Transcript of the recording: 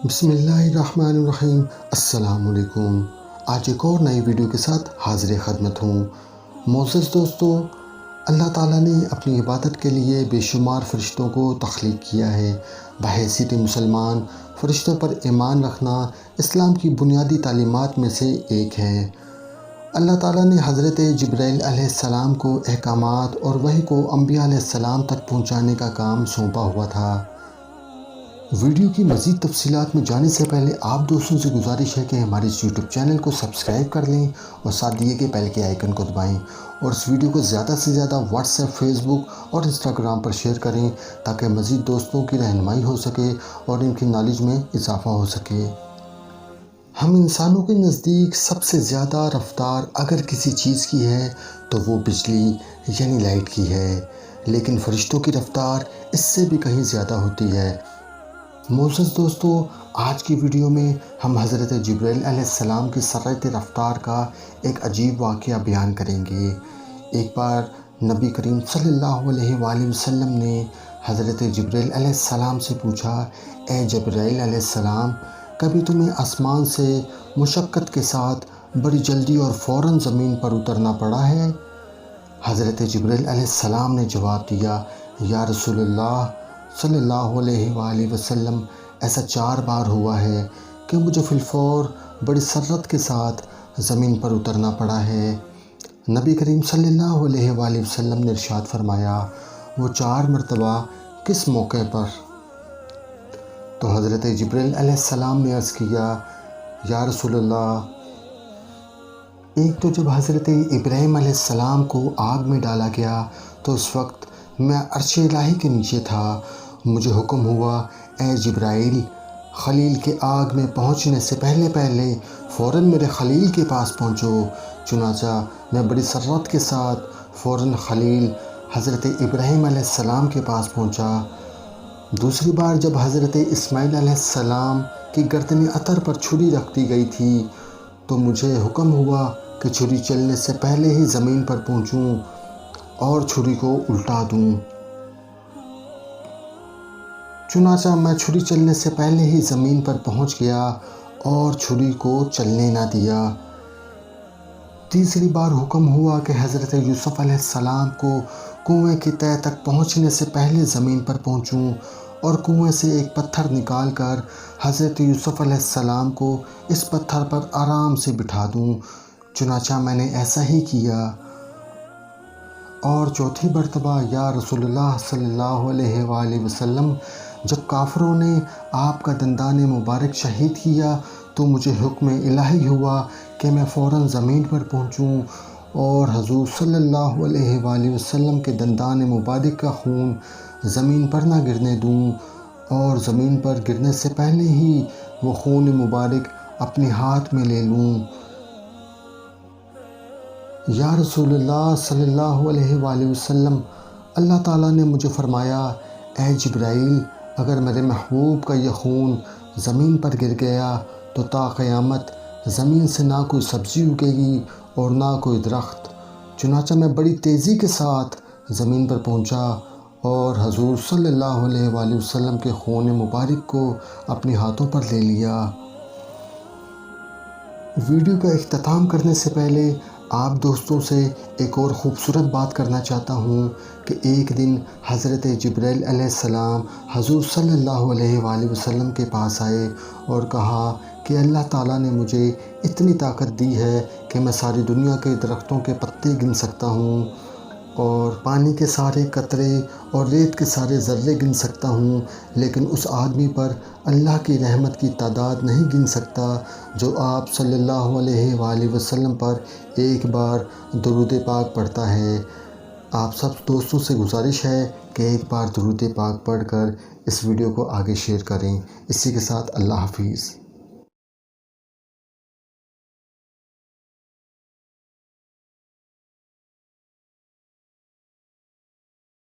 بسم اللہ الرحمن الرحیم۔ السلام علیکم۔ آج ایک اور نئی ویڈیو کے ساتھ حاضر خدمت ہوں۔ معزز دوستو، اللہ تعالیٰ نے اپنی عبادت کے لیے بے شمار فرشتوں کو تخلیق کیا ہے۔ بحیثیت مسلمان فرشتوں پر ایمان رکھنا اسلام کی بنیادی تعلیمات میں سے ایک ہے۔ اللہ تعالیٰ نے حضرت جبرائیل علیہ السلام کو احکامات اور وحی کو انبیاء علیہ السلام تک پہنچانے کا کام سونپا ہوا تھا۔ ویڈیو کی مزید تفصیلات میں جانے سے پہلے آپ دوستوں سے گزارش ہے کہ ہمارے اس یوٹیوب چینل کو سبسکرائب کر لیں اور ساتھ دیے گئے بیل کے آئیکن کو دبائیں اور اس ویڈیو کو زیادہ سے زیادہ واٹس ایپ، فیس بک اور انسٹاگرام پر شیئر کریں تاکہ مزید دوستوں کی رہنمائی ہو سکے اور ان کی نالج میں اضافہ ہو سکے۔ ہم انسانوں کے نزدیک سب سے زیادہ رفتار اگر کسی چیز کی ہے تو وہ بجلی یعنی لائٹ کی ہے، لیکن فرشتوں کی رفتار اس سے بھی کہیں زیادہ ہوتی ہے۔ معزز دوستو، آج کی ویڈیو میں ہم حضرت جبرائیل علیہ السلام کی سرعت رفتار کا ایک عجیب واقعہ بیان کریں گے۔ ایک بار نبی کریم صلی اللہ علیہ وآلہ وسلم نے حضرت جبرائیل علیہ السلام سے پوچھا، اے جبرائیل علیہ السلام، کبھی تمہیں آسمان سے مشقت کے ساتھ بڑی جلدی اور فوراً زمین پر اترنا پڑا ہے؟ حضرت جبرائیل علیہ السلام نے جواب دیا، یا رسول اللہ صلی اللہ علیہ وآلہ وسلم، ایسا 4 بار ہوا ہے کہ مجھے فی الفور بڑی سرعت کے ساتھ زمین پر اترنا پڑا ہے۔ نبی کریم صلی اللہ علیہ وآلہ وسلم نے ارشاد فرمایا، وہ 4 مرتبہ کس موقع پر؟ تو حضرت جبرائیل علیہ السلام نے عرض کیا، یا رسول اللہ، ایک تو جب حضرت ابراہیم علیہ السلام کو آگ میں ڈالا گیا تو اس وقت میں عرش الہی کے نیچے تھا۔ مجھے حکم ہوا، اے جبرائیل، خلیل کے آگ میں پہنچنے سے پہلے فوراً میرے خلیل کے پاس پہنچو۔ چنانچہ میں بڑی سرعت کے ساتھ فوراً خلیل حضرت ابراہیم علیہ السلام کے پاس پہنچا۔ دوسری بار جب حضرت اسماعیل علیہ السلام کی گردن عطر پر چھری رکھ دی گئی تھی تو مجھے حکم ہوا کہ چھری چلنے سے پہلے ہی زمین پر پہنچوں اور چھری کو الٹا دوں۔ چنانچہ میں چھری چلنے سے پہلے ہی زمین پر پہنچ گیا اور چھری کو چلنے نہ دیا۔ تیسری بار حکم ہوا کہ حضرت یوسف علیہ السلام کو کنویں کی تہہ تک پہنچنے سے پہلے زمین پر پہنچوں اور کنویں سے ایک پتھر نکال کر حضرت یوسف علیہ السلام کو اس پتھر پر آرام سے بٹھا دوں۔ چنانچہ میں نے ایسا ہی کیا۔ اور چوتھی مرتبہ یا رسول اللہ صلی اللہ علیہ وآلہ وسلم، جب کافروں نے آپ کا دندان مبارک شہید کیا تو مجھے حکم الہی ہوا کہ میں فوراً زمین پر پہنچوں اور حضور صلی اللہ علیہ وآلہ وسلم کے دندان مبارک کا خون زمین پر نہ گرنے دوں اور زمین پر گرنے سے پہلے ہی وہ خون مبارک اپنے ہاتھ میں لے لوں۔ یا رسول اللہ صلی اللہ علیہ وآلہ وسلم، اللہ تعالیٰ نے مجھے فرمایا، اے جبرائیل، اگر میرے محبوب کا یہ خون زمین پر گر گیا تو تا قیامت زمین سے نہ کوئی سبزی اگے گی اور نہ کوئی درخت۔ چنانچہ میں بڑی تیزی کے ساتھ زمین پر پہنچا اور حضور صلی اللہ علیہ وآلہ وسلم کے خون مبارک کو اپنے ہاتھوں پر لے لیا۔ ویڈیو کا اختتام کرنے سے پہلے آپ دوستوں سے ایک اور خوبصورت بات کرنا چاہتا ہوں کہ ایک دن حضرت جبرائیل علیہ السلام حضور صلی اللہ علیہ وآلہ وسلم کے پاس آئے اور کہا کہ اللہ تعالیٰ نے مجھے اتنی طاقت دی ہے کہ میں ساری دنیا کے درختوں کے پتے گن سکتا ہوں اور پانی کے سارے قطرے اور ریت کے سارے ذرے گن سکتا ہوں، لیکن اس آدمی پر اللہ کی رحمت کی تعداد نہیں گن سکتا جو آپ صلی اللہ علیہ وآلہ وسلم پر ایک بار درود پاک پڑھتا ہے۔ آپ سب دوستوں سے گزارش ہے کہ ایک بار درود پاک پڑھ کر اس ویڈیو کو آگے شیئر کریں۔ اسی کے ساتھ اللہ حافظ۔